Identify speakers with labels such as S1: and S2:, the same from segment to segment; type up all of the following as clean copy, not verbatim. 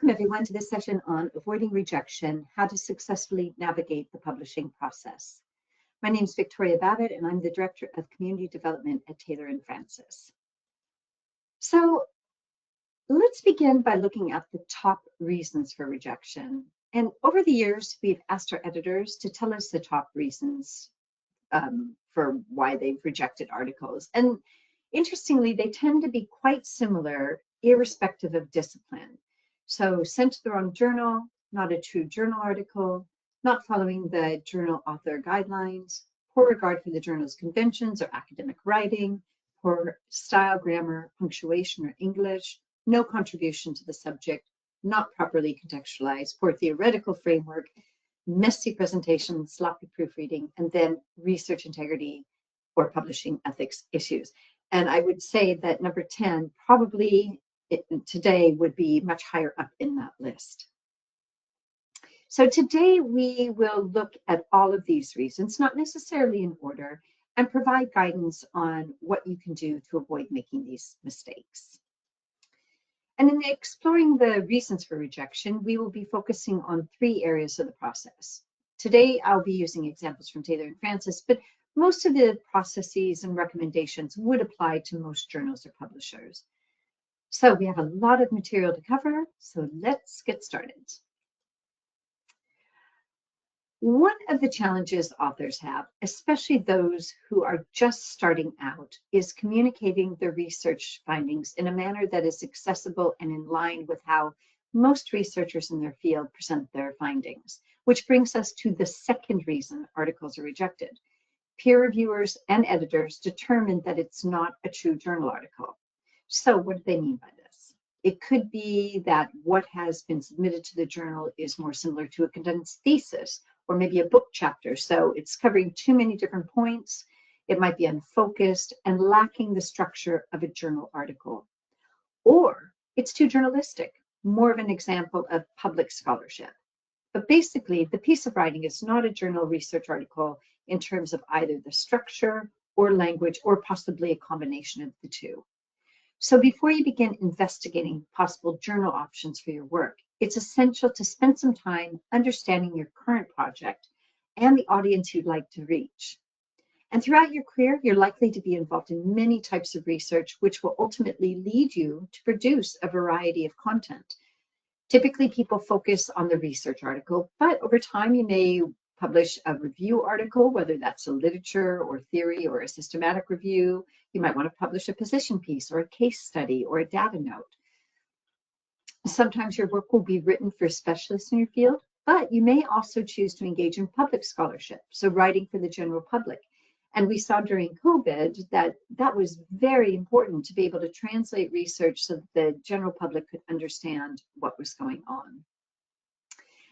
S1: Welcome everyone to this session on avoiding rejection, how to successfully navigate the publishing process. My name is Victoria Babbitt and I'm the Director of Community Development at Taylor & Francis. So let's begin by looking at the top reasons for rejection. And over the years, we've asked our editors to tell us the top reasons for why they've rejected articles. And interestingly, they tend to be quite similar, irrespective of discipline. So sent to the wrong journal, not a true journal article, not following the journal author guidelines, poor regard for the journal's conventions or academic writing, poor style, grammar, punctuation, or English, no contribution to the subject, not properly contextualized, poor theoretical framework, messy presentation, sloppy proofreading, and then research integrity or publishing ethics issues. And I would say that number 10 probably today would be much higher up in that list. So today we will look at all of these reasons, not necessarily in order, and provide guidance on what you can do to avoid making these mistakes. And in exploring the reasons for rejection, we will be focusing on 3 areas of the process. Today, I'll be using examples from Taylor & Francis, but most of the processes and recommendations would apply to most journals or publishers. So we have a lot of material to cover, so let's get started. One of the challenges authors have, especially those who are just starting out, is communicating their research findings in a manner that is accessible and in line with how most researchers in their field present their findings, which brings us to the second reason articles are rejected. Peer reviewers and editors determine that it's not a true journal article. So what do they mean by this? It could be that what has been submitted to the journal is more similar to a condensed thesis or maybe a book chapter. So it's covering too many different points. It might be unfocused and lacking the structure of a journal article. Or it's too journalistic, more of an example of public scholarship. But basically, the piece of writing is not a journal research article in terms of either the structure or language or possibly a combination of the two. So before you begin investigating possible journal options for your work, it's essential to spend some time understanding your current project and the audience you'd like to reach. And throughout your career, you're likely to be involved in many types of research, which will ultimately lead you to produce a variety of content. Typically, people focus on the research article, but over time, you may publish a review article, whether that's a literature or theory or a systematic review. You might want to publish a position piece or a case study or a data note. Sometimes your work will be written for specialists in your field, but you may also choose to engage in public scholarship, so writing for the general public. And we saw during COVID that that was very important to be able to translate research so that the general public could understand what was going on.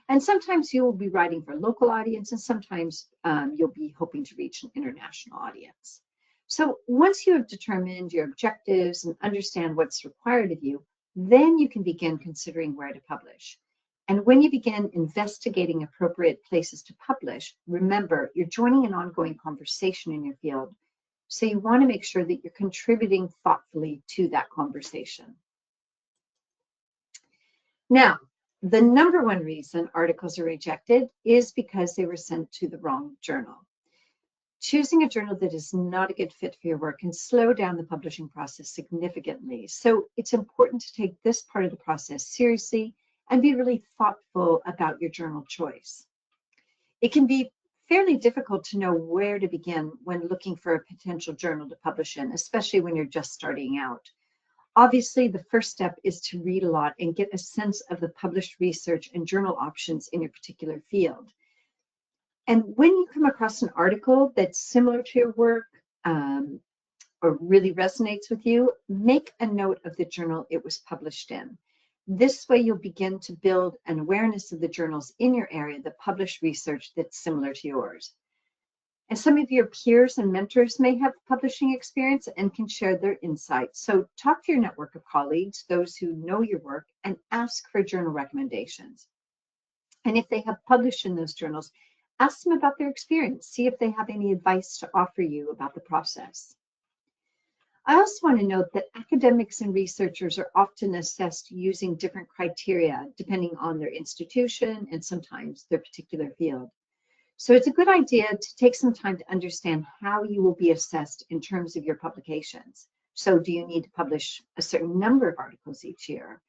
S1: And sometimes you'll be writing for a local audience, and sometimes you'll be hoping to reach an international audience. So once you have determined your objectives and understand what's required of you, then you can begin considering where to publish. And when you begin investigating appropriate places to publish, remember, you're joining an ongoing conversation in your field. So you want to make sure that you're contributing thoughtfully to that conversation. Now, the number one reason articles are rejected is because they were sent to the wrong journal. Choosing a journal that is not a good fit for your work can slow down the publishing process significantly. So it's important to take this part of the process seriously and be really thoughtful about your journal choice. It can be fairly difficult to know where to begin when looking for a potential journal to publish in, especially when you're just starting out. Obviously, the first step is to read a lot and get a sense of the published research and journal options in your particular field. And when you come across an article that's similar to your work or really resonates with you, make a note of the journal it was published in. This way, you'll begin to build an awareness of the journals in your area that publish research that's similar to yours. And some of your peers and mentors may have publishing experience and can share their insights. So talk to your network of colleagues, those who know your work, and ask for journal recommendations. And if they have published in those journals, ask them about their experience. See if they have any advice to offer you about the process. I also want to note that academics and researchers are often assessed using different criteria depending on their institution and sometimes their particular field. So it's a good idea to take some time to understand how you will be assessed in terms of your publications. So do you need to publish a certain number of articles each year?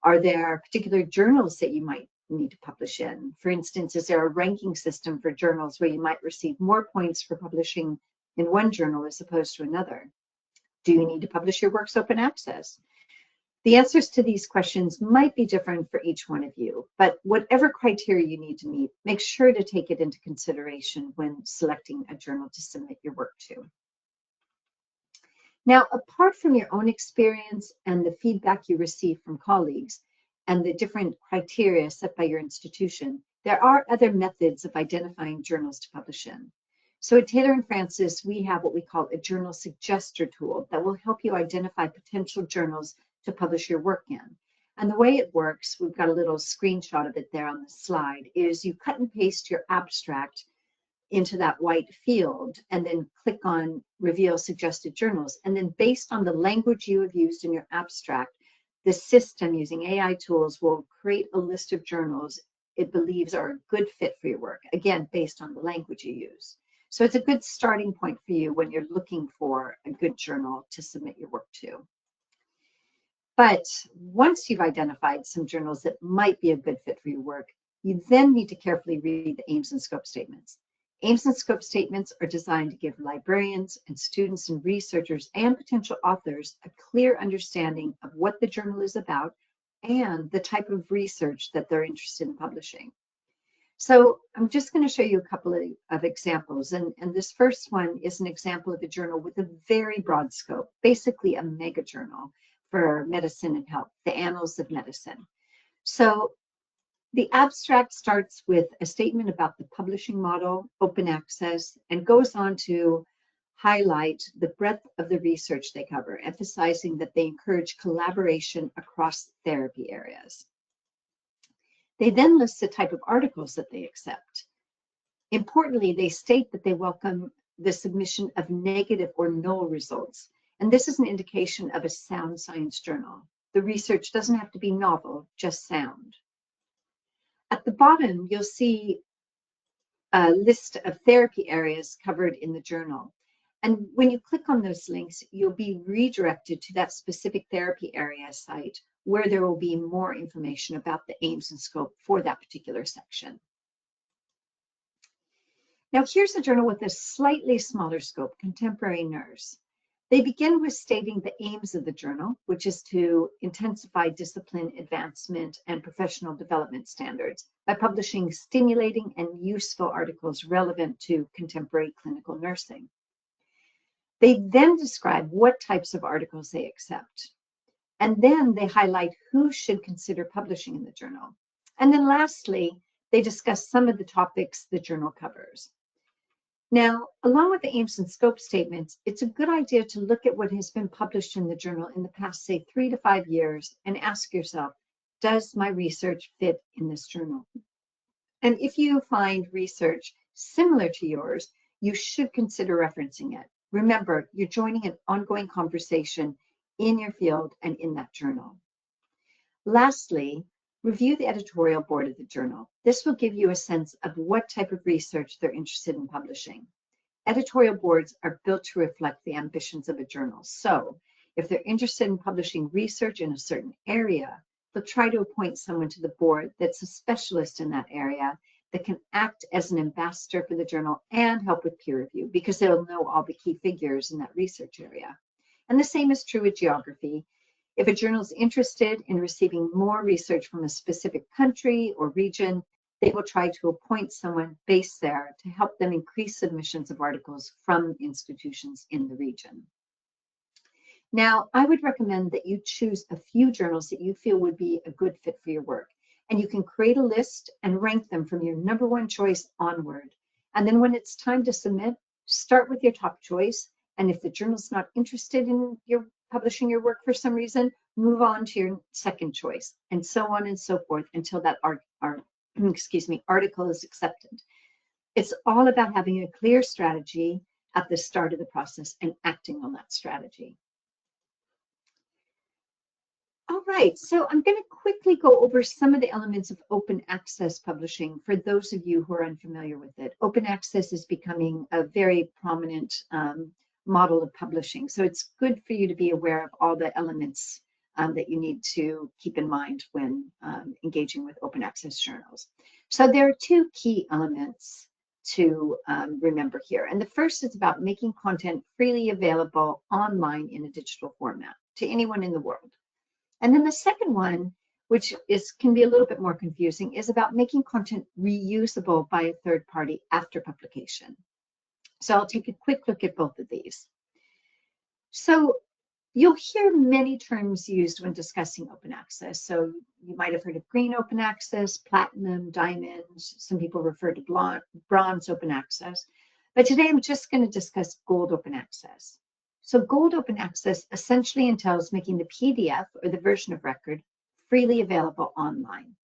S1: Are there particular journals that you might need to publish in? For instance, is there a ranking system for journals where you might receive more points for publishing in one journal as opposed to another? Do you need to publish your works open access? The answers to these questions might be different for each one of you, but whatever criteria you need to meet, make sure to take it into consideration when selecting a journal to submit your work to. Now, apart from your own experience and the feedback you receive from colleagues and the different criteria set by your institution, there are other methods of identifying journals to publish in. So at Taylor & Francis, we have what we call a journal suggester tool that will help you identify potential journals to publish your work in. And the way it works, we've got a little screenshot of it there on the slide, is you cut and paste your abstract into that white field and then click on reveal suggested journals. And then based on the language you have used in your abstract, the system using AI tools will create a list of journals it believes are a good fit for your work, again, based on the language you use. So it's a good starting point for you when you're looking for a good journal to submit your work to. But once you've identified some journals that might be a good fit for your work, you then need to carefully read the aims and scope statements. Aims and scope statements are designed to give librarians and students and researchers and potential authors a clear understanding of what the journal is about and the type of research that they're interested in publishing. So I'm just going to show you a couple of examples. And this first one is an example of a journal with a very broad scope, basically a mega journal for medicine and health, the Annals of Medicine. So the abstract starts with a statement about the publishing model, open access, and goes on to highlight the breadth of the research they cover, emphasizing that they encourage collaboration across therapy areas. They then list the type of articles that they accept. Importantly, they state that they welcome the submission of negative or null results, and this is an indication of a sound science journal. The research doesn't have to be novel, just sound. At the bottom, you'll see a list of therapy areas covered in the journal. And when you click on those links, you'll be redirected to that specific therapy area site where there will be more information about the aims and scope for that particular section. Now, here's a journal with a slightly smaller scope, Contemporary Nurse. They begin with stating the aims of the journal, which is to intensify discipline advancement and professional development standards by publishing stimulating and useful articles relevant to contemporary clinical nursing. They then describe what types of articles they accept. And then they highlight who should consider publishing in the journal. And then lastly, they discuss some of the topics the journal covers. Now, along with the aims and scope statements, it's a good idea to look at what has been published in the journal in the past, say, 3 to 5 years and ask yourself, does my research fit in this journal? And if you find research similar to yours, you should consider referencing it. Remember, you're joining an ongoing conversation in your field and in that journal. Lastly, review the editorial board of the journal. This will give you a sense of what type of research they're interested in publishing. Editorial boards are built to reflect the ambitions of a journal. So if they're interested in publishing research in a certain area, they'll try to appoint someone to the board that's a specialist in that area that can act as an ambassador for the journal and help with peer review because they'll know all the key figures in that research area. And the same is true with geography. If a journal is interested in receiving more research from a specific country or region, they will try to appoint someone based there to help them increase submissions of articles from institutions in the region. Now, I would recommend that you choose a few journals that you feel would be a good fit for your work. And you can create a list and rank them from your #1 choice onward. And then when it's time to submit, start with your top choice. And if the journal's not interested in your publishing your work for some reason, move on to your second choice, and so on and so forth until that article is accepted. It's all about having a clear strategy at the start of the process and acting on that strategy. right, so I'm going to quickly go over some of the elements of open access publishing for those of you who are unfamiliar with it. Open access is becoming a very prominent model of publishing, so it's good for you to be aware of all the elements that you need to keep in mind when engaging with open access journals. So there are two key elements to remember here, and the first is about making content freely available online in a digital format to anyone in the world. And then the second one, which can be a little bit more confusing, is about making content reusable by a third party after publication. So I'll take a quick look at both of these. So you'll hear many terms used when discussing open access. So you might have heard of green open access, platinum, diamond. Some people refer to bronze open access. But today I'm just going to discuss gold open access. So gold open access essentially entails making the PDF or the version of record freely available online.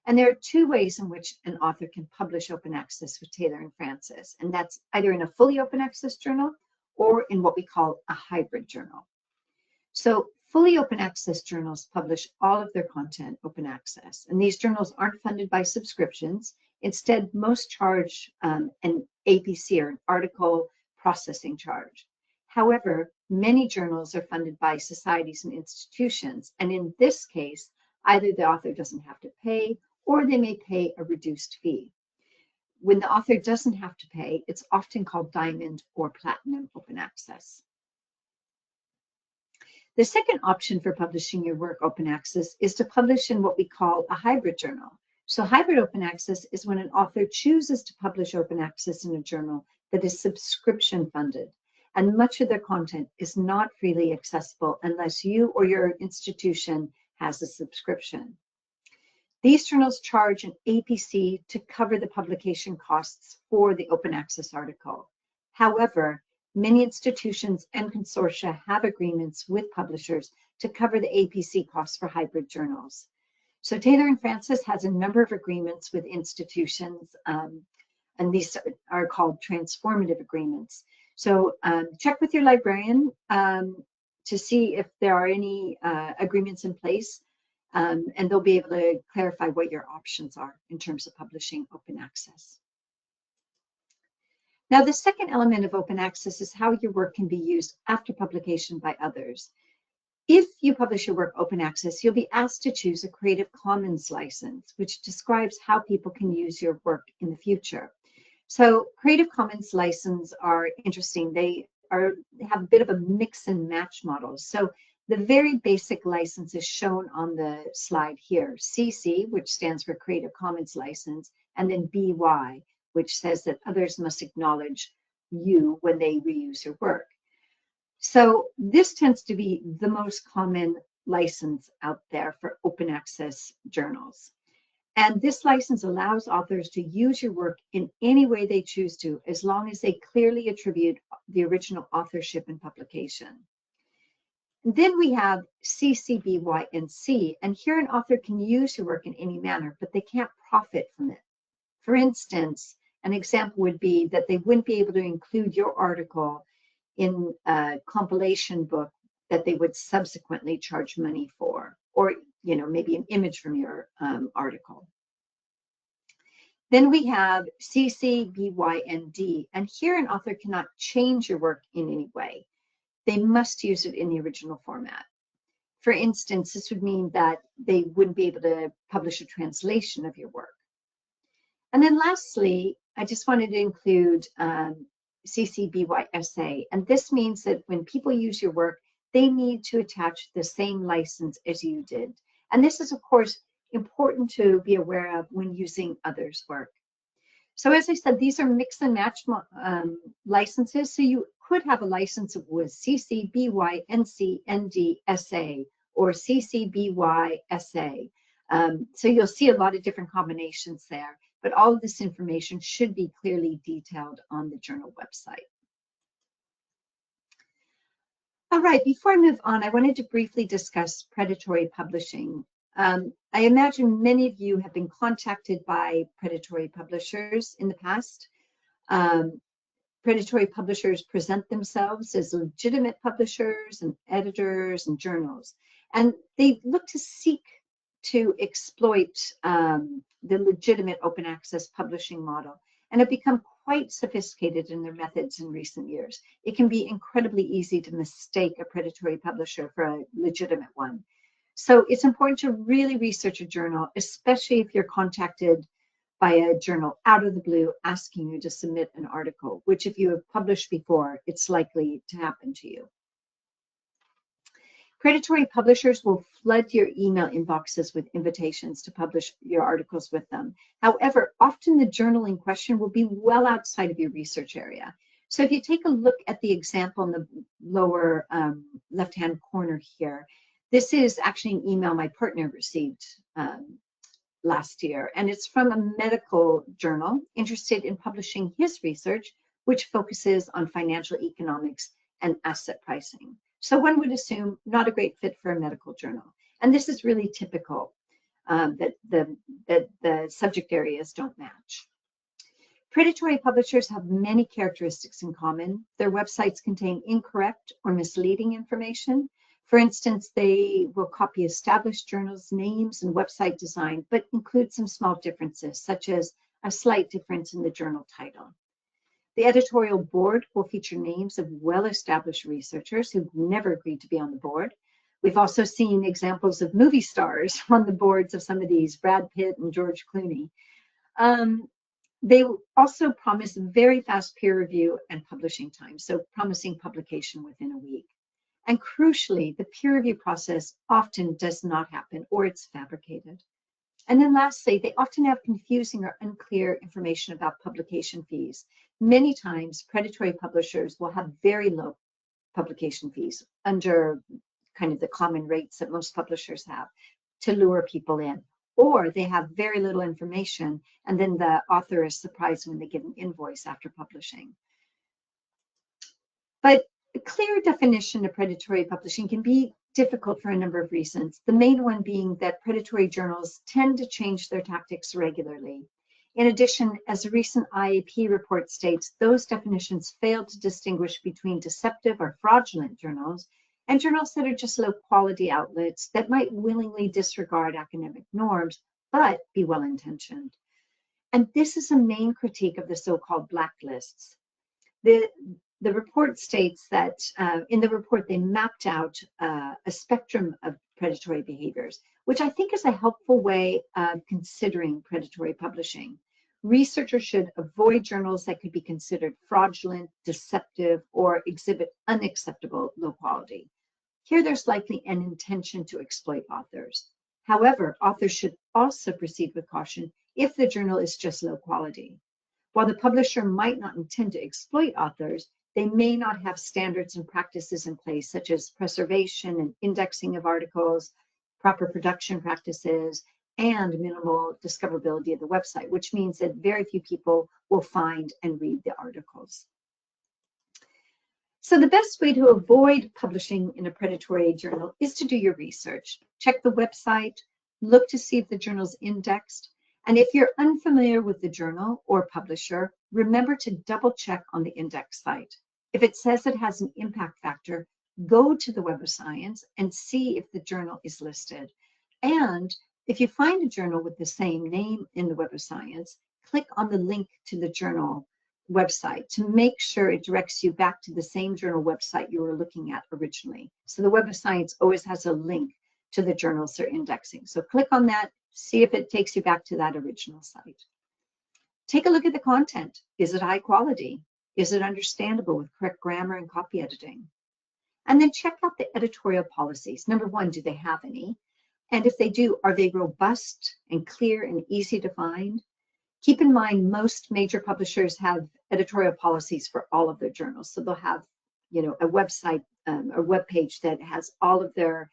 S1: And there are two ways in which an author can publish open access with Taylor and Francis, and that's either in a fully open access journal or in what we call a hybrid journal. So fully open access journals publish all of their content open access, and these journals aren't funded by subscriptions. Instead, most charge an APC or an article processing charge. However, many journals are funded by societies and institutions, and in this case, either the author doesn't have to pay or they may pay a reduced fee. When the author doesn't have to pay, it's often called diamond or platinum open access. The second option for publishing your work open access is to publish in what we call a hybrid journal. So hybrid open access is when an author chooses to publish open access in a journal that is subscription funded, and much of their content is not freely accessible unless you or your institution has a subscription. These journals charge an APC to cover the publication costs for the open access article. However, many institutions and consortia have agreements with publishers to cover the APC costs for hybrid journals. So Taylor and Francis has a number of agreements with institutions, and these are called transformative agreements. So check with your librarian to see if there are any agreements in place, and they'll be able to clarify what your options are in terms of publishing open access. Now, the second element of open access is how your work can be used after publication by others. If you publish your work open access, you'll be asked to choose a Creative Commons license, which describes how people can use your work in the future. So Creative Commons licenses are interesting. They have a bit of a mix and match model. So the very basic license is shown on the slide here. CC, which stands for Creative Commons license, and then BY, which says that others must acknowledge you when they reuse your work. So this tends to be the most common license out there for open access journals. And this license allows authors to use your work in any way they choose to, as long as they clearly attribute the original authorship and publication. And then we have CC, BY, and C, and here an author can use your work in any manner, but they can't profit from it. For instance, an example would be that they wouldn't be able to include your article in a compilation book that they would subsequently charge money for, or maybe an image from your article. Then we have CC, BY, and D, and here an author cannot change your work in any way. They must use it in the original format. For instance, this would mean that they wouldn't be able to publish a translation of your work. And then lastly, I just wanted to include CC, BY, SA, and this means that when people use your work, they need to attach the same license as you did. And this is, of course, important to be aware of when using others' work. So as I said, these are mix and match licenses. So you could have a license with CC, BY, NC, ND, SA, or CC, BY, SA. So you'll see a lot of different combinations there, but all of this information should be clearly detailed on the journal website. All right, before I move on, I wanted to briefly discuss predatory publishing. I imagine many of you have been contacted by predatory publishers in the past. Predatory publishers present themselves as legitimate publishers and editors and journals. And they look to seek to exploit the legitimate open access publishing model and have become quite sophisticated in their methods in recent years. It can be incredibly easy to mistake a predatory publisher for a legitimate one. So it's important to really research a journal, especially if you're contacted by a journal out of the blue asking you to submit an article, which if you have published before, it's likely to happen to you. Predatory publishers will flood your email inboxes with invitations to publish your articles with them. However, often the journal in question will be well outside of your research area. So if you take a look at the example in the lower left-hand corner here, this is actually an email my partner received last year, and it's from a medical journal interested in publishing his research, which focuses on financial economics and asset pricing. So one would assume not a great fit for a medical journal. And this is really typical, that the subject areas don't match. Predatory publishers have many characteristics in common. Their websites contain incorrect or misleading information. For instance, they will copy established journals' names and website design, but include some small differences, such as a slight difference in the journal title. The editorial board will feature names of well-established researchers who've never agreed to be on the board. We've also seen examples of movie stars on the boards of some of these, Brad Pitt and George Clooney. They also promise very fast peer review and publishing time, so promising publication within a week. And crucially, the peer review process often does not happen, or it's fabricated. And then lastly, they often have confusing or unclear information about publication fees. Many times, predatory publishers will have very low publication fees, under kind of the common rates that most publishers have, to lure people in. Or they have very little information, and then the author is surprised when they get an invoice after publishing. But a clear definition of predatory publishing can be difficult for a number of reasons, the main one being that predatory journals tend to change their tactics regularly. In addition, as a recent IAP report states, those definitions fail to distinguish between deceptive or fraudulent journals and journals that are just low-quality outlets that might willingly disregard academic norms, but be well-intentioned. And this is a main critique of the so-called blacklists. The report states that in the report, they mapped out a spectrum of predatory behaviors, which I think is a helpful way of considering predatory publishing. Researchers should avoid journals that could be considered fraudulent, deceptive, or exhibit unacceptable low quality. Here, there's likely an intention to exploit authors. However, authors should also proceed with caution if the journal is just low quality. While the publisher might not intend to exploit authors, they may not have standards and practices in place, such as preservation and indexing of articles, proper production practices, and minimal discoverability of the website, which means that very few people will find and read the articles. So the best way to avoid publishing in a predatory journal is to do your research. Check the website, look to see if the journal's indexed, and if you're unfamiliar with the journal or publisher, remember to double check on the index site. If it says it has an impact factor, go to the Web of Science and see if the journal is listed. And if you find a journal with the same name in the Web of Science, click on the link to the journal website to make sure it directs you back to the same journal website you were looking at originally. So the Web of Science always has a link to the journals they're indexing. So click on that, see if it takes you back to that original site. Take a look at the content. Is it high quality? Is it understandable with correct grammar and copy editing? And then check out the editorial policies. Number one, do they have any? And if they do, are they robust and clear and easy to find? Keep in mind, most major publishers have editorial policies for all of their journals. So they'll have, a website, a web page that has all of their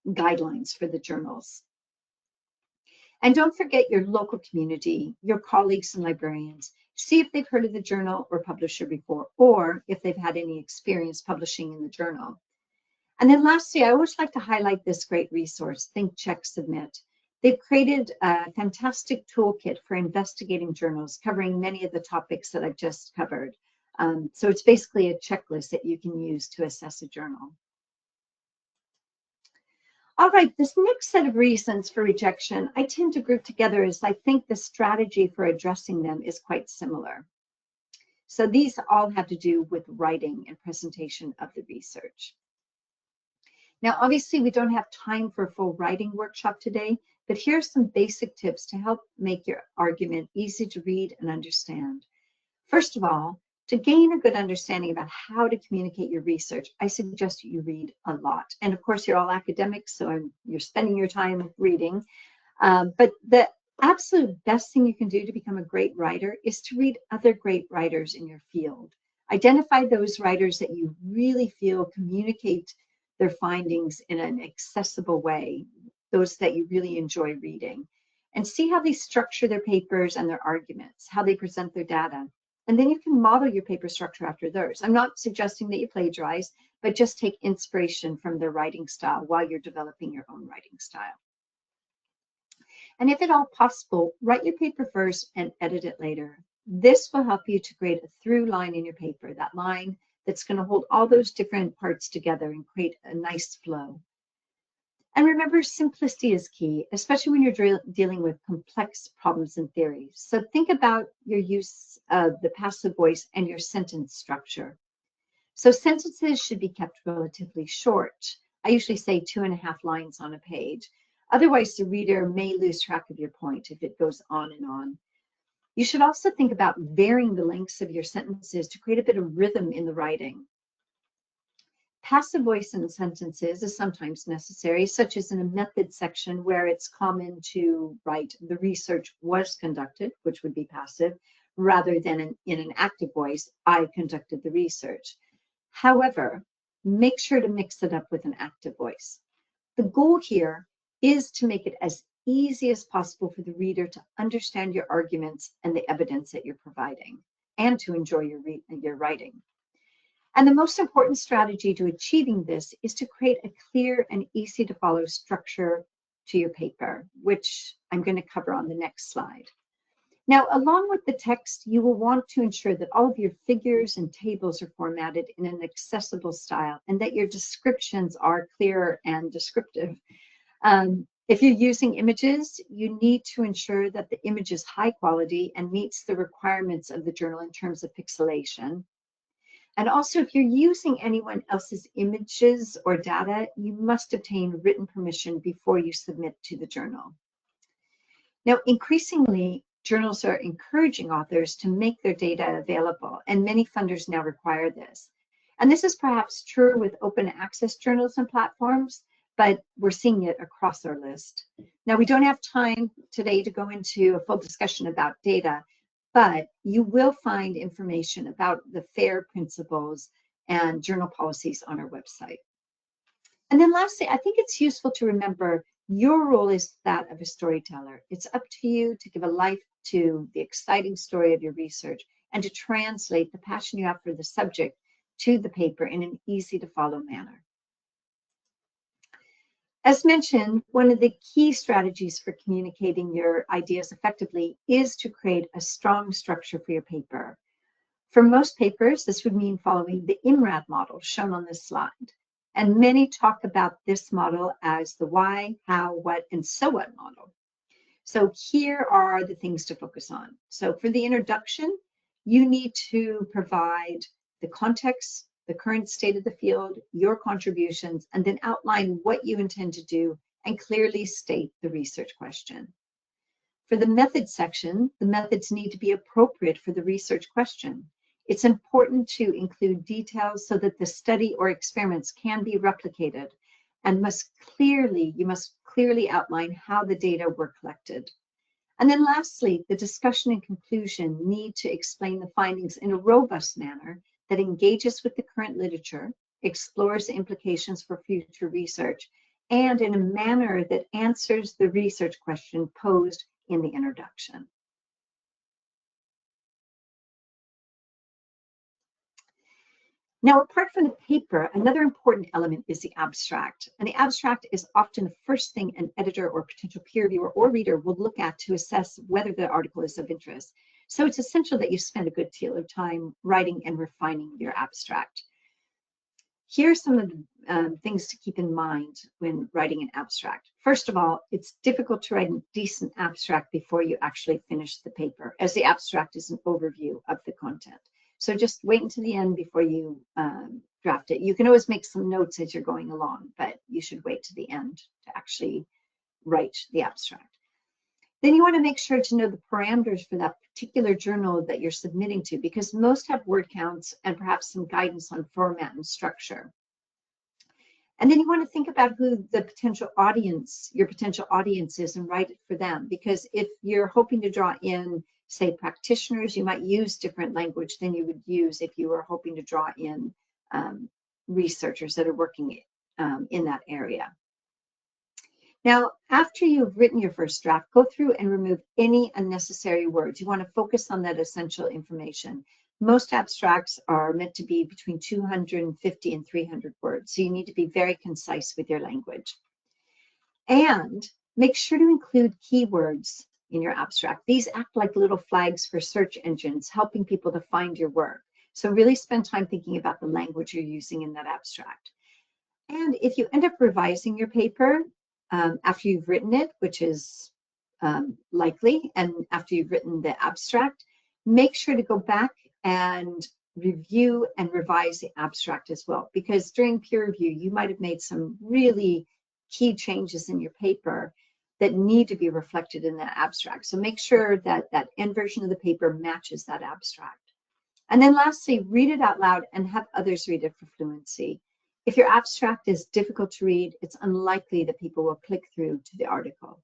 S1: guidelines for the journals. And don't forget your local community, your colleagues and librarians. See if they've heard of the journal or publisher before, or if they've had any experience publishing in the journal. And then lastly, I always like to highlight this great resource, Think, Check, Submit. They've created a fantastic toolkit for investigating journals, covering many of the topics that I've just covered. So it's basically a checklist that you can use to assess a journal. All right, this next set of reasons for rejection, I tend to group together as I think the strategy for addressing them is quite similar. So these all have to do with writing and presentation of the research. Now, obviously, we don't have time for a full writing workshop today, but here are some basic tips to help make your argument easy to read and understand. First of all, to gain a good understanding about how to communicate your research, I suggest you read a lot. And of course, you're all academics, so you're spending your time reading. But the absolute best thing you can do to become a great writer is to read other great writers in your field. Identify those writers that you really feel communicate their findings in an accessible way, those that you really enjoy reading, and see how they structure their papers and their arguments, how they present their data. And then you can model your paper structure after theirs. I'm not suggesting that you plagiarize, but just take inspiration from their writing style while you're developing your own writing style. And if at all possible, write your paper first and edit it later. This will help you to create a through line in your paper, that line that's going to hold all those different parts together and create a nice flow. And remember, simplicity is key, especially when you're dealing with complex problems and theories. So think about your use of the passive voice and your sentence structure. So sentences should be kept relatively short. I usually say 2.5 lines on a page. Otherwise, the reader may lose track of your point if it goes on and on. You should also think about varying the lengths of your sentences to create a bit of rhythm in the writing. Passive voice in sentences is sometimes necessary, such as in a method section where it's common to write the research was conducted, which would be passive, rather than in an active voice, I conducted the research. However, make sure to mix it up with an active voice. The goal here is to make it as easy as possible for the reader to understand your arguments and the evidence that you're providing, and to enjoy your writing. And the most important strategy to achieving this is to create a clear and easy to follow structure to your paper, which I'm going to cover on the next slide. Now, along with the text, you will want to ensure that all of your figures and tables are formatted in an accessible style and that your descriptions are clear and descriptive. If you're using images, you need to ensure that the image is high quality and meets the requirements of the journal in terms of pixelation. And also, if you're using anyone else's images or data, you must obtain written permission before you submit to the journal. Now, increasingly, journals are encouraging authors to make their data available, and many funders now require this. And this is perhaps true with open access journals and platforms, but we're seeing it across our list. Now, we don't have time today to go into a full discussion about data, but you will find information about the FAIR principles and journal policies on our website. And then lastly, I think it's useful to remember your role is that of a storyteller. It's up to you to give a life to the exciting story of your research and to translate the passion you have for the subject to the paper in an easy to follow manner. As mentioned, one of the key strategies for communicating your ideas effectively is to create a strong structure for your paper. For most papers, this would mean following the IMRAD model shown on this slide. And many talk about this model as the why, how, what, and so what model. So here are the things to focus on. So for the introduction, you need to provide the context, the current state of the field, your contributions, and then outline what you intend to do and clearly state the research question. For the method section, the methods need to be appropriate for the research question. It's important to include details so that the study or experiments can be replicated and you must clearly outline how the data were collected. And then lastly, the discussion and conclusion need to explain the findings in a robust manner that engages with the current literature, explores the implications for future research, and in a manner that answers the research question posed in the introduction. Now, apart from the paper, another important element is the abstract. And the abstract is often the first thing an editor or potential peer reviewer or reader will look at to assess whether the article is of interest. So it's essential that you spend a good deal of time writing and refining your abstract. Here are some of the things to keep in mind when writing an abstract. First of all, it's difficult to write a decent abstract before you actually finish the paper, as the abstract is an overview of the content. So just wait until the end before you draft it. You can always make some notes as you're going along, but you should wait to the end to actually write the abstract. Then you want to make sure to know the parameters for that particular journal that you're submitting to, because most have word counts and perhaps some guidance on format and structure. And then you want to think about who the potential audience, your potential audience is, and write it for them. Because if you're hoping to draw in, say, practitioners, you might use different language than you would use if you were hoping to draw in researchers that are working in that area. Now, after you've written your first draft, go through and remove any unnecessary words. You want to focus on that essential information. Most abstracts are meant to be between 250 and 300 words, so you need to be very concise with your language. And make sure to include keywords in your abstract. These act like little flags for search engines, helping people to find your work. So really spend time thinking about the language you're using in that abstract. And if you end up revising your paper, after you've written it, which is likely, and after you've written the abstract, make sure to go back and review and revise the abstract as well, because during peer review, you might have made some really key changes in your paper that need to be reflected in that abstract. So make sure that that end version of the paper matches that abstract. And then lastly, read it out loud and have others read it for fluency. If your abstract is difficult to read, it's unlikely that people will click through to the article.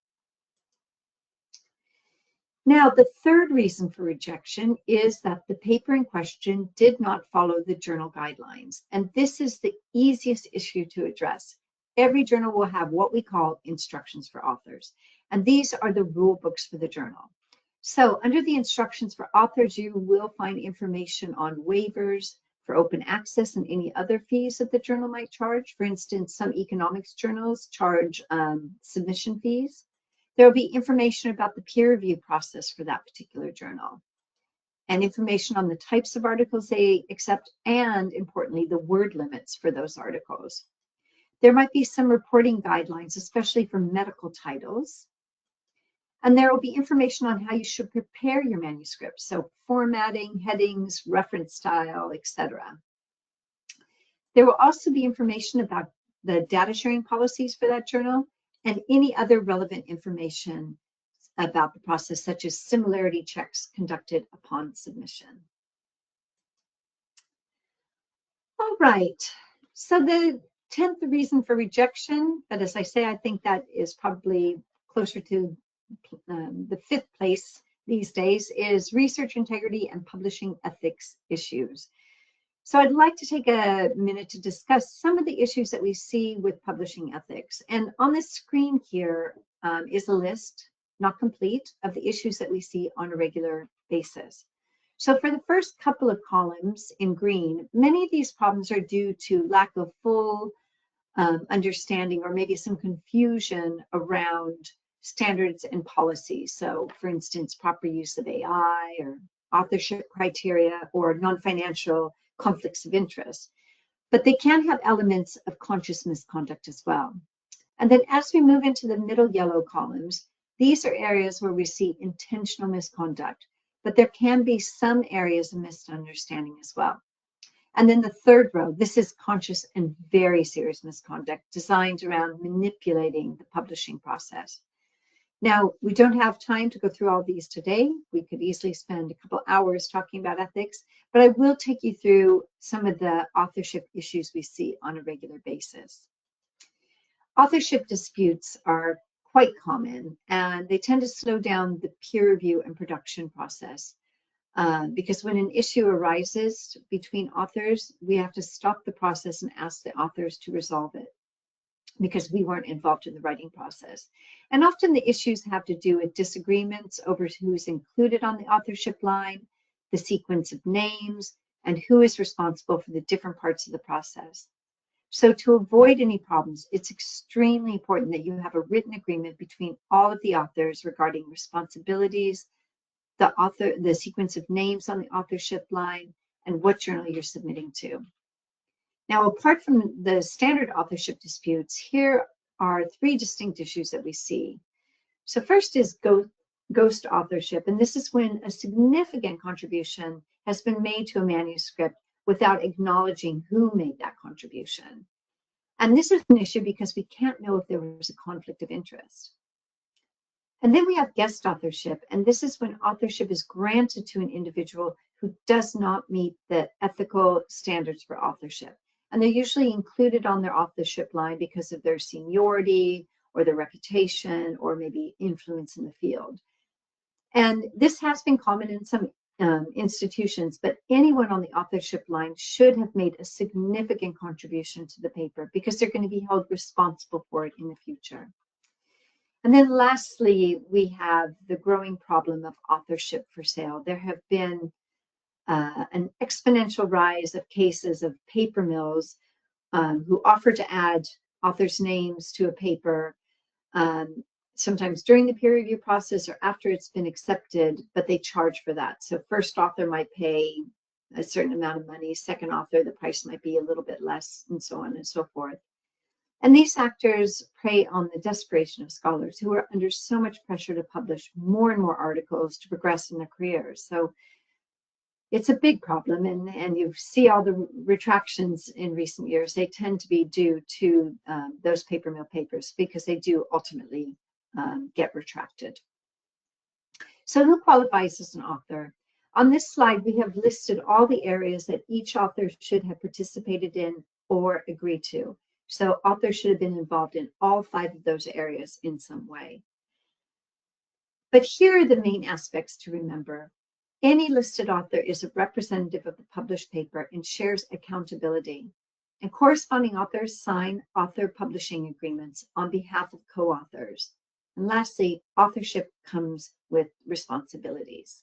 S1: Now, the third reason for rejection is that the paper in question did not follow the journal guidelines. And this is the easiest issue to address. Every journal will have what we call instructions for authors. And these are the rule books for the journal. So under the instructions for authors, you will find information on waivers for open access and any other fees that the journal might charge. For instance, some economics journals charge submission fees. There will be information about the peer review process for that particular journal, and information on the types of articles they accept, and importantly, the word limits for those articles. There might be some reporting guidelines, especially for medical titles. And there will be information on how you should prepare your manuscript, so formatting, headings, reference style, etc. There will also be information about the data sharing policies for that journal and any other relevant information about the process, such as similarity checks conducted upon submission. All right, so the 10th reason for rejection, but as I say, I think that is probably closer to the 5th place these days, is research integrity and publishing ethics issues. So I'd like to take a minute to discuss some of the issues that we see with publishing ethics. And on the screen here is a list, not complete, of the issues that we see on a regular basis. So for the first couple of columns in green, many of these problems are due to lack of full understanding or maybe some confusion around standards and policies. So for instance, proper use of AI or authorship criteria or non-financial conflicts of interest. But they can have elements of conscious misconduct as well. And then as we move into the middle yellow columns, these are areas where we see intentional misconduct, but there can be some areas of misunderstanding as well. And then the third row, this is conscious and very serious misconduct designed around manipulating the publishing process. Now, we don't have time to go through all these today. We could easily spend a couple hours talking about ethics, but I will take you through some of the authorship issues we see on a regular basis. Authorship disputes are quite common, and they tend to slow down the peer review and production process. Because when an issue arises between authors, we have to stop the process and ask the authors to resolve it, because we weren't involved in the writing process. And often the issues have to do with disagreements over who's included on the authorship line, the sequence of names, and who is responsible for the different parts of the process. So to avoid any problems, it's extremely important that you have a written agreement between all of the authors regarding responsibilities, the sequence of names on the authorship line, and what journal you're submitting to. Now, apart from the standard authorship disputes, here are three distinct issues that we see. So first is ghost authorship, and this is when a significant contribution has been made to a manuscript without acknowledging who made that contribution. And this is an issue because we can't know if there was a conflict of interest. And then we have guest authorship, and this is when authorship is granted to an individual who does not meet the ethical standards for authorship. And they're usually included on their authorship line because of their seniority or their reputation or maybe influence in the field. And this has been common in some institutions, but anyone on the authorship line should have made a significant contribution to the paper because they're going to be held responsible for it in the future. And then lastly, we have the growing problem of authorship for sale. There have been an exponential rise of cases of paper mills who offer to add authors' names to a paper, sometimes during the peer review process or after it's been accepted, but they charge for that. So first author might pay a certain amount of money, second author, the price might be a little bit less, and so on and so forth. And these actors prey on the desperation of scholars who are under so much pressure to publish more and more articles to progress in their careers. So it's a big problem, and you see all the retractions in recent years. They tend to be due to those paper mill papers because they do ultimately get retracted. So who qualifies as an author? On this slide, we have listed all the areas that each author should have participated in or agreed to. So authors should have been involved in all 5 of those areas in some way. But here are the main aspects to remember. Any listed author is a representative of the published paper and shares accountability. And corresponding authors sign author publishing agreements on behalf of co-authors. And lastly, authorship comes with responsibilities.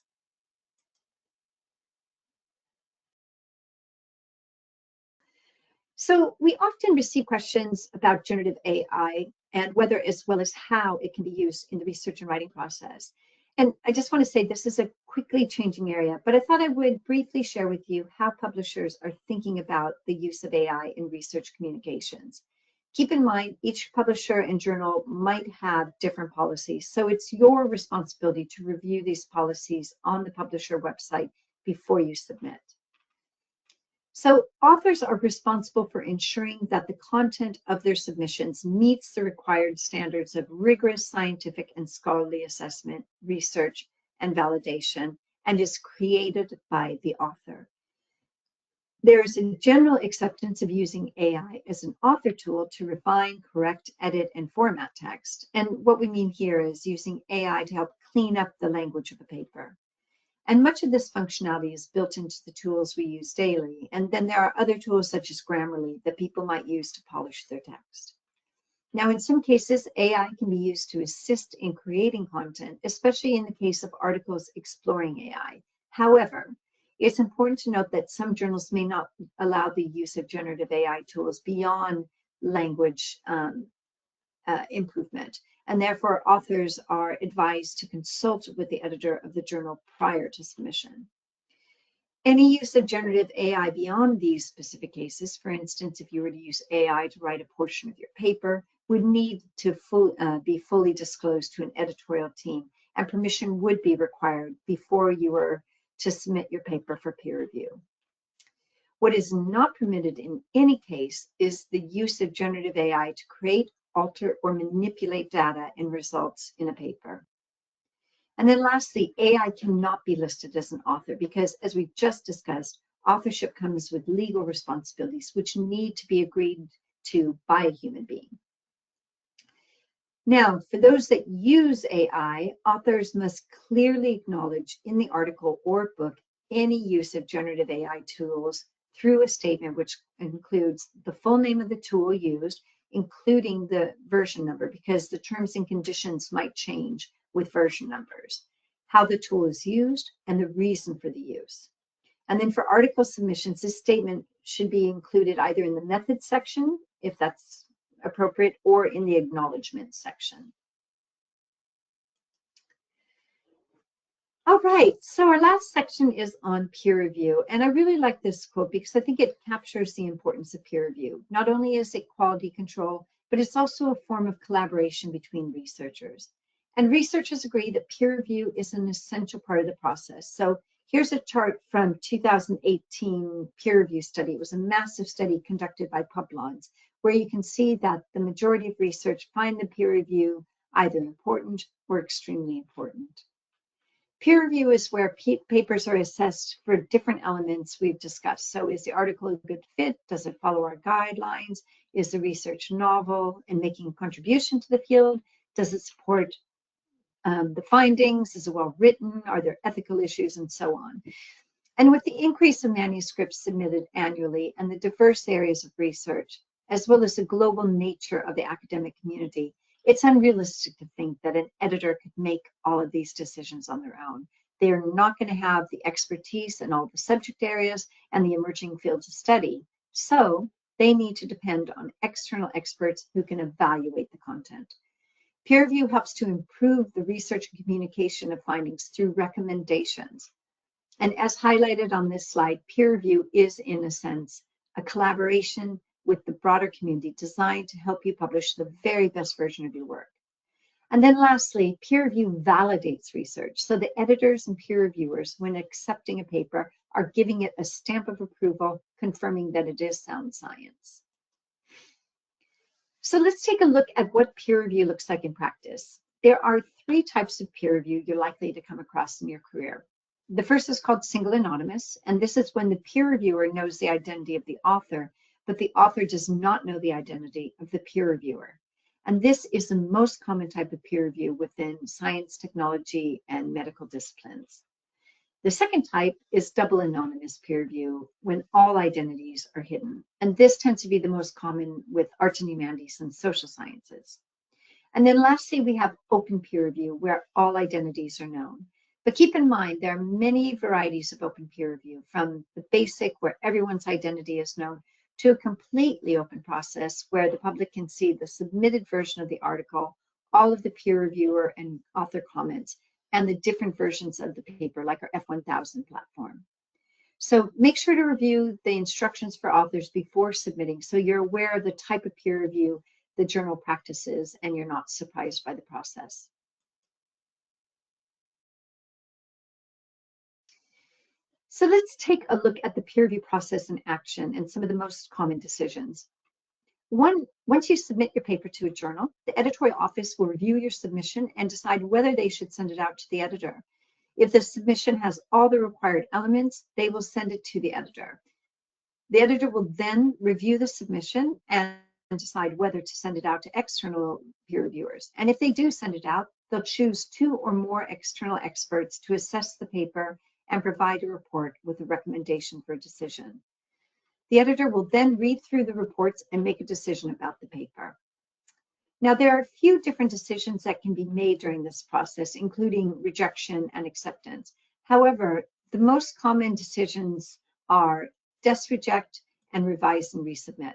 S1: So we often receive questions about generative AI and whether as well as how it can be used in the research and writing process. And I just want to say this is a quickly changing area, but I thought I would briefly share with you how publishers are thinking about the use of AI in research communications. Keep in mind, each publisher and journal might have different policies, so it's your responsibility to review these policies on the publisher website before you submit. So authors are responsible for ensuring that the content of their submissions meets the required standards of rigorous scientific and scholarly assessment, research, and validation, and is created by the author. There is a general acceptance of using AI as an author tool to refine, correct, edit, and format text. And what we mean here is using AI to help clean up the language of a paper. And much of this functionality is built into the tools we use daily. And then there are other tools such as Grammarly that people might use to polish their text. Now, in some cases, AI can be used to assist in creating content, especially in the case of articles exploring AI. However, it's important to note that some journals may not allow the use of generative AI tools beyond language improvement. And therefore, authors are advised to consult with the editor of the journal prior to submission. Any use of generative AI beyond these specific cases, for instance, if you were to use AI to write a portion of your paper, would need to be fully disclosed to an editorial team, and permission would be required before you were to submit your paper for peer review. What is not permitted in any case is the use of generative AI to create, alter, or manipulate data and results in a paper. And then lastly, AI cannot be listed as an author because, as we just discussed, authorship comes with legal responsibilities which need to be agreed to by a human being. Now, for those that use AI, authors must clearly acknowledge in the article or book any use of generative AI tools through a statement which includes the full name of the tool used, including the version number, because the terms and conditions might change with version numbers, how the tool is used, and the reason for the use. And then for article submissions, this statement should be included either in the methods section, if that's appropriate, or in the acknowledgement section. All right, so our last section is on peer review. And I really like this quote because I think it captures the importance of peer review. Not only is it quality control, but it's also a form of collaboration between researchers. And researchers agree that peer review is an essential part of the process. So here's a chart from 2018 peer review study. It was a massive study conducted by Publons, where you can see that the majority of research find the peer review either important or extremely important. Peer review is where papers are assessed for different elements we've discussed. So is the article a good fit? Does it follow our guidelines? Is the research novel and making a contribution to the field? Does it support the findings? Is it well written? Are there ethical issues and so on? And with the increase of manuscripts submitted annually and the diverse areas of research, as well as the global nature of the academic community, it's unrealistic to think that an editor could make all of these decisions on their own. They are not going to have the expertise in all the subject areas and the emerging fields of study. So they need to depend on external experts who can evaluate the content. Peer review helps to improve the research and communication of findings through recommendations. And as highlighted on this slide, peer review is, in a sense, a collaboration with the broader community designed to help you publish the very best version of your work. And then lastly, peer review validates research. So the editors and peer reviewers, when accepting a paper, are giving it a stamp of approval, confirming that it is sound science. So let's take a look at what peer review looks like in practice. There are three types of peer review you're likely to come across in your career. The first is called single anonymous, and this is when the peer reviewer knows the identity of the author, but the author does not know the identity of the peer reviewer. And this is the most common type of peer review within science, technology, and medical disciplines. The second type is double anonymous peer review, when all identities are hidden. And this tends to be the most common with arts and humanities and social sciences. And then lastly, we have open peer review, where all identities are known. But keep in mind, there are many varieties of open peer review, from the basic, where everyone's identity is known, to a completely open process where the public can see the submitted version of the article, all of the peer reviewer and author comments, and the different versions of the paper, like our F1000 platform. So make sure to review the instructions for authors before submitting, so you're aware of the type of peer review the journal practices and you're not surprised by the process. So let's take a look at the peer review process in action and some of the most common decisions. Once you submit your paper to a journal, the editorial office will review your submission and decide whether they should send it out to the editor. If the submission has all the required elements, they will send it to the editor. The editor will then review the submission and decide whether to send it out to external peer reviewers. And if they do send it out, they'll choose 2 or more external experts to assess the paper and provide a report with a recommendation for a decision. The editor will then read through the reports and make a decision about the paper. Now, there are a few different decisions that can be made during this process, including rejection and acceptance. However, the most common decisions are desk reject and revise and resubmit.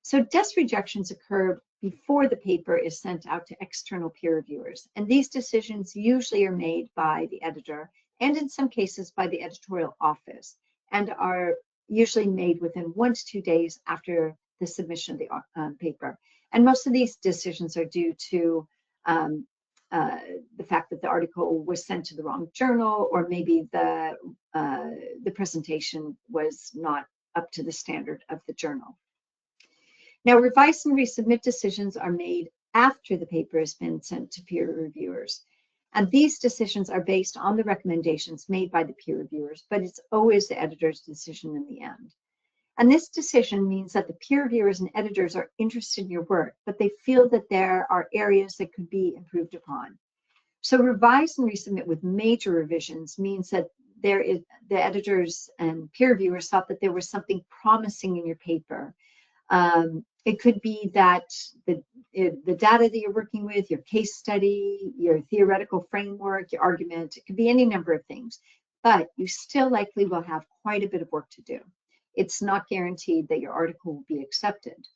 S1: So desk rejections occur before the paper is sent out to external peer reviewers. And these decisions usually are made by the editor, and in some cases by the editorial office, and are usually made within 1 to 2 days after the submission of the paper. And most of these decisions are due to the fact that the article was sent to the wrong journal, or maybe the presentation was not up to the standard of the journal. Now, revise and resubmit decisions are made after the paper has been sent to peer reviewers. And these decisions are based on the recommendations made by the peer reviewers, but it's always the editor's decision in the end. And this decision means that the peer reviewers and editors are interested in your work, but they feel that there are areas that could be improved upon. So revise and resubmit with major revisions means that the editors and peer reviewers thought that there was something promising in your paper. It could be that the data that you're working with, your case study, your theoretical framework, your argument, it could be any number of things, but you still likely will have quite a bit of work to do. It's not guaranteed that your article will be accepted.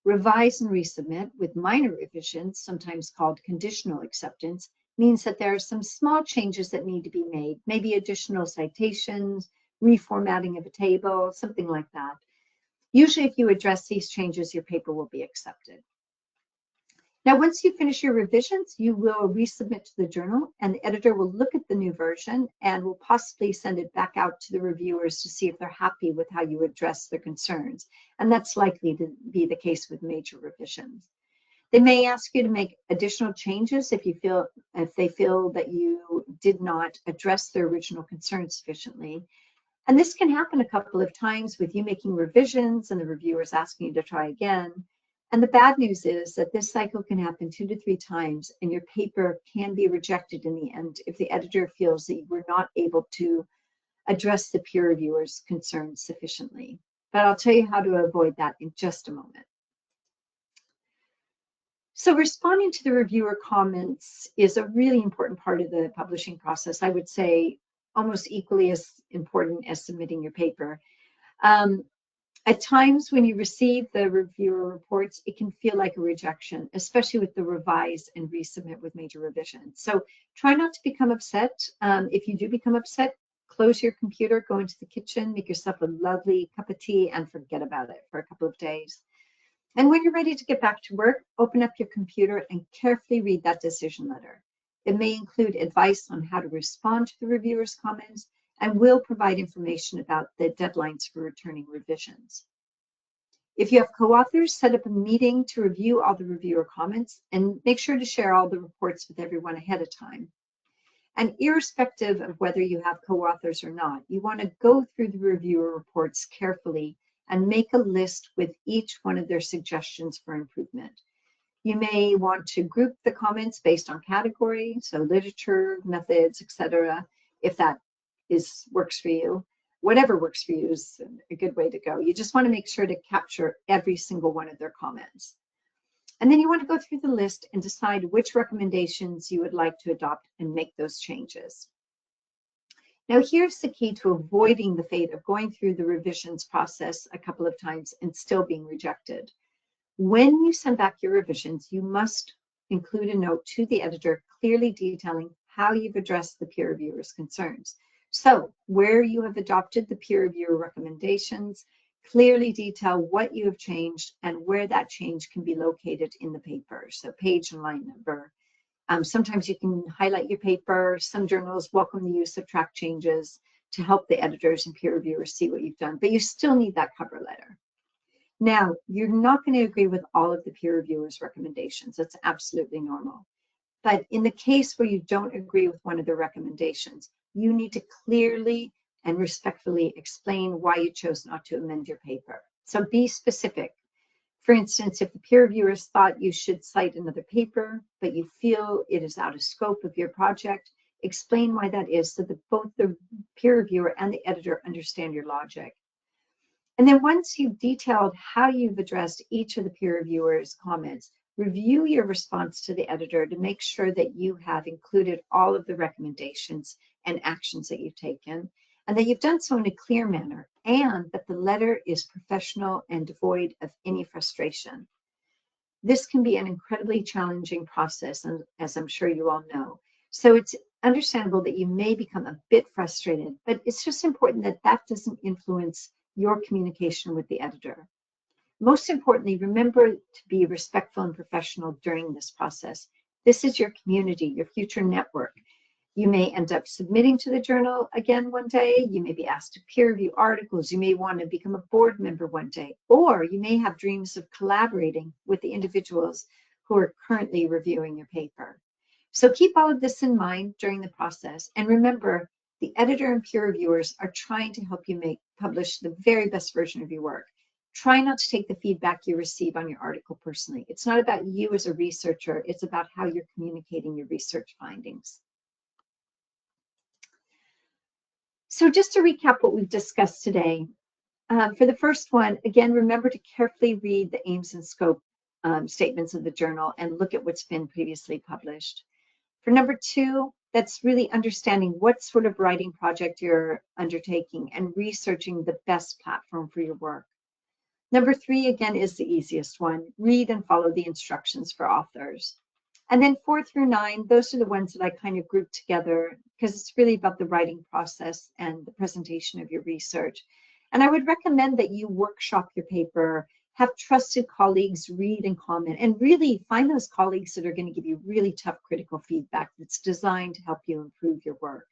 S1: Revise and resubmit with minor revisions, sometimes called conditional acceptance, means that there are some small changes that need to be made, maybe additional citations, reformatting of a table, something like that. Usually, if you address these changes, your paper will be accepted. Now, once you finish your revisions, you will resubmit to the journal, and the editor will look at the new version and will possibly send it back out to the reviewers to see if they're happy with how you address their concerns. And that's likely to be the case with major revisions. They may ask you to make additional changes if they feel that you did not address their original concerns sufficiently. And this can happen a couple of times with you making revisions and the reviewers asking you to try again. And the bad news is that this cycle can happen 2 to 3 times, and your paper can be rejected in the end if the editor feels that you were not able to address the peer reviewer's concerns sufficiently. But I'll tell you how to avoid that in just a moment. So responding to the reviewer comments is a really important part of the publishing process. I would say almost equally as important as submitting your paper. At times when you receive the reviewer reports, it can feel like a rejection, especially with the revise and resubmit with major revisions. So try not to become upset. If you do become upset, close your computer, go into the kitchen, make yourself a lovely cup of tea, and forget about it for a couple of days. And when you're ready to get back to work, open up your computer and carefully read that decision letter. It may include advice on how to respond to the reviewer's comments and will provide information about the deadlines for returning revisions. If you have co-authors, set up a meeting to review all the reviewer comments and make sure to share all the reports with everyone ahead of time. And irrespective of whether you have co-authors or not, you want to go through the reviewer reports carefully and make a list with each one of their suggestions for improvement. You may want to group the comments based on category, so literature, methods, etc., if that works for you. Whatever works for you is a good way to go. You just want to make sure to capture every single one of their comments. And then you want to go through the list and decide which recommendations you would like to adopt and make those changes. Now, here's the key to avoiding the fate of going through the revisions process a couple of times and still being rejected. When you send back your revisions, you must include a note to the editor clearly detailing how you've addressed the peer reviewer's concerns. So, where you have adopted the peer reviewer recommendations, clearly detail what you have changed and where that change can be located in the paper. So, page and line number. Sometimes you can highlight your paper. Some journals welcome the use of track changes to help the editors and peer reviewers see what you've done, but you still need that cover letter. Now, you're not going to agree with all of the peer reviewers' recommendations. That's absolutely normal. But in the case where you don't agree with one of the recommendations, you need to clearly and respectfully explain why you chose not to amend your paper. So be specific. For instance, if the peer reviewers thought you should cite another paper, but you feel it is out of scope of your project, explain why that is so that both the peer reviewer and the editor understand your logic. And then once you've detailed how you've addressed each of the peer reviewers' comments, review your response to the editor to make sure that you have included all of the recommendations and actions that you've taken, and that you've done so in a clear manner, and that the letter is professional and devoid of any frustration. This can be an incredibly challenging process, and as I'm sure you all know. So it's understandable that you may become a bit frustrated, but it's just important that that doesn't influence your communication with the editor. Most importantly, remember to be respectful and professional during this process. This is your community, your future network. You may end up submitting to the journal again one day. You may be asked to peer review articles. You may want to become a board member one day, or you may have dreams of collaborating with the individuals who are currently reviewing your paper. So keep all of this in mind during the process. And remember, the editor and peer reviewers are trying to help you publish the very best version of your work. Try not to take the feedback you receive on your article personally. It's not about you as a researcher. It's about how you're communicating your research findings. So just to recap what we've discussed today, for the first one, again, remember to carefully read the aims and scope statements of the journal and look at what's been previously published. For number two, that's really understanding what sort of writing project you're undertaking and researching the best platform for your work. Number three, again, is the easiest one. Read and follow the instructions for authors. And then 4 through 9, those are the ones that I kind of grouped together because it's really about the writing process and the presentation of your research. And I would recommend that you workshop your paper, have trusted colleagues read and comment, and really find those colleagues that are going to give you really tough critical feedback that's designed to help you improve your work.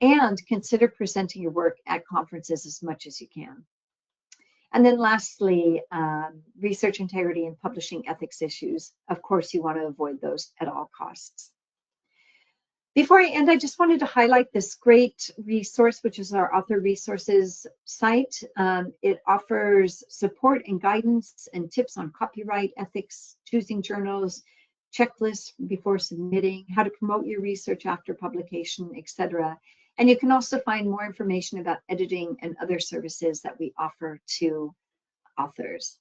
S1: And consider presenting your work at conferences as much as you can. And then lastly, research integrity and publishing ethics issues. Of course, you want to avoid those at all costs. Before I end, I just wanted to highlight this great resource, which is our author resources site. It offers support and guidance and tips on copyright, ethics, choosing journals, checklists before submitting, how to promote your research after publication, etc. And you can also find more information about editing and other services that we offer to authors.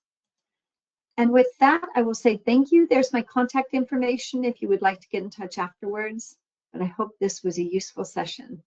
S1: And with that, I will say thank you. There's my contact information if you would like to get in touch afterwards. But I hope this was a useful session.